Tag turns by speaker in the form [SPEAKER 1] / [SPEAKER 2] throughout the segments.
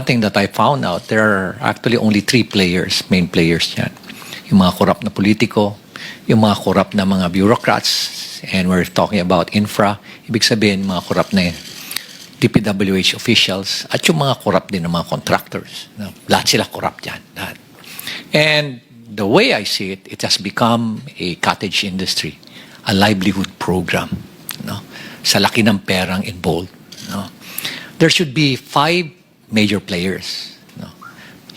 [SPEAKER 1] thing that I found out, there are actually only three players, main players yan. Yung mga korap na politiko, yung mga korap na mga bureaucrats, and we're talking about infra, ibig sabihin mga korap na DPWH officials, at yung mga korap din ng mga contractors. No? Lahat sila korap dyan. Lahat. And the way I see it, it has become a cottage industry, a livelihood program. No? Sa laki ng perang involved. No? There should be 5 major players. No?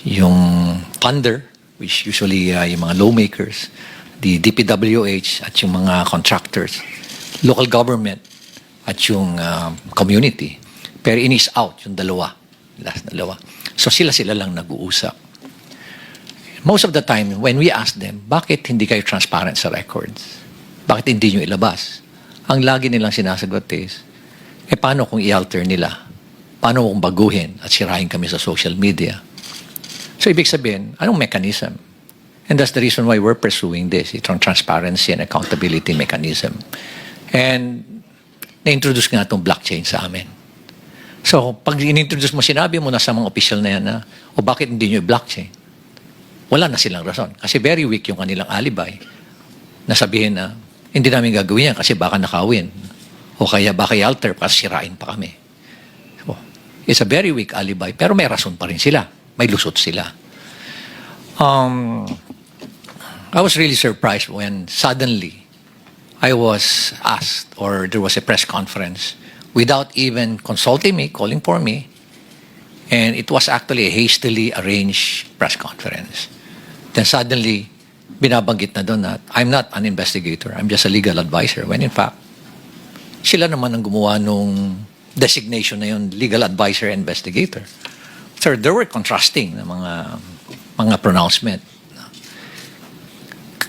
[SPEAKER 1] Yung funder, which usually yung mga lawmakers, the DPWH at yung mga contractors, local government at yung community. Pero in is out, yung dalawa. Last dalawa. So sila lang nag-uusap. Most of the time, when we ask them, bakit hindi kayo transparent sa records? Bakit hindi nyo ilabas? Ang lagi nilang sinasagot is, paano kung i-alter nila? Paano kung baguhin at sirahin kami sa social media? So ibig sabihin, anong mechanism? And that's the reason why we're pursuing this, itong transparency and accountability mechanism. And na-introduce nga itong blockchain sa amin. So pag in-introduce mo, sinabi mo na sa mga official na yan na, o bakit hindi nyo i-blockchain? Wala na silang rason. Kasi very weak yung kanilang alibay na sabihin na, hindi namin gagawin yan kasi baka nakawin. O kaya baka i-alter kasi sirain pa kami. So, it's a very weak alibi, pero may rason pa rin sila. May lusot sila. I was really surprised when suddenly I was asked, or there was a press conference without even consulting me, calling for me, and it was actually a hastily arranged press conference. Then suddenly, binabanggit na doon na I'm not an investigator, I'm just a legal advisor, when in fact, sila naman ang gumawa nung designation na yun, legal advisor and investigator. So there were contrasting na mga pronouncement.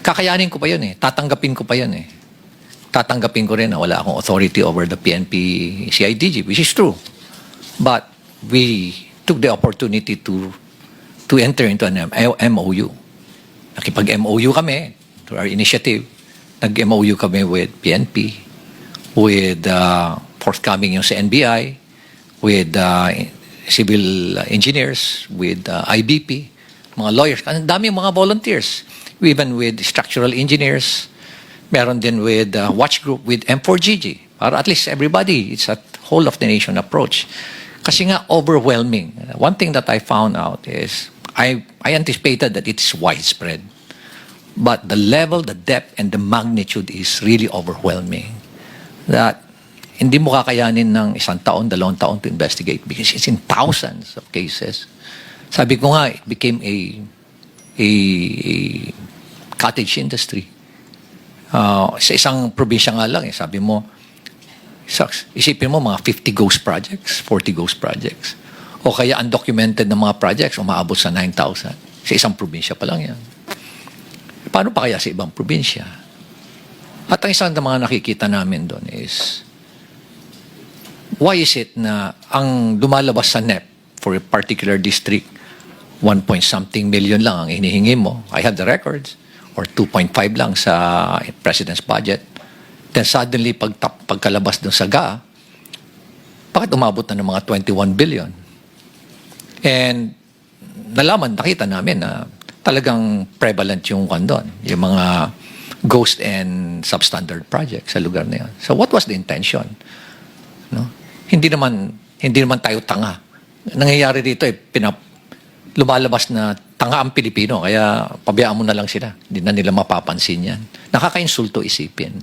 [SPEAKER 1] Kakayanin ko pa yun eh. Tatanggapin ko pa yun eh. Tatanggapin ko rin na wala akong authority over the PNP CIDG, which is true. But we took the opportunity to enter into an MOU. Nakipag-MOU kami to our initiative. Nag-MOU kami with PNP, with forthcoming yung sa NBI, with civil engineers, with IBP, mga lawyers. Ang dami mga volunteers. Even with structural engineers, meron din with watch group with M4GG. Para at least everybody, it's a whole of the nation approach. Kasi nga overwhelming. One thing that I found out is, I anticipated that it's widespread. But the level, the depth, and the magnitude is really overwhelming. That hindi mo kakayanin ng 1 taon, 2 taon to investigate because it's in thousands of cases. Sabi ko nga, it became a cottage industry. Sa isang probinsya nga lang, sabi mo, isipin mo mga 50 ghost projects, 40 ghost projects. O kaya undocumented na mga projects, umaabot sa 9,000. Sa isang probinsya pa lang yan. Paano pa kaya sa ibang probinsya? At ang isang ng mga nakikita namin doon is, why is it na ang lumalabas sa NEP for a particular district, 1-point-something million lang ang hinihingi mo. I have the records. Or 2.5 lang sa president's budget. Then suddenly, pagkalabas dun sa GA, bakit umabot na ng mga 21 billion? And nakita namin na talagang prevalent yung kondon, yung mga ghost and substandard projects sa lugar na yun. So what was the intention? No? Hindi naman tayo tanga. Nangyayari dito lumalabas na tanga ang Pilipino, kaya pabayaan mo na lang sila. Hindi na nila mapapansin yan. Nakakainsulto isipin.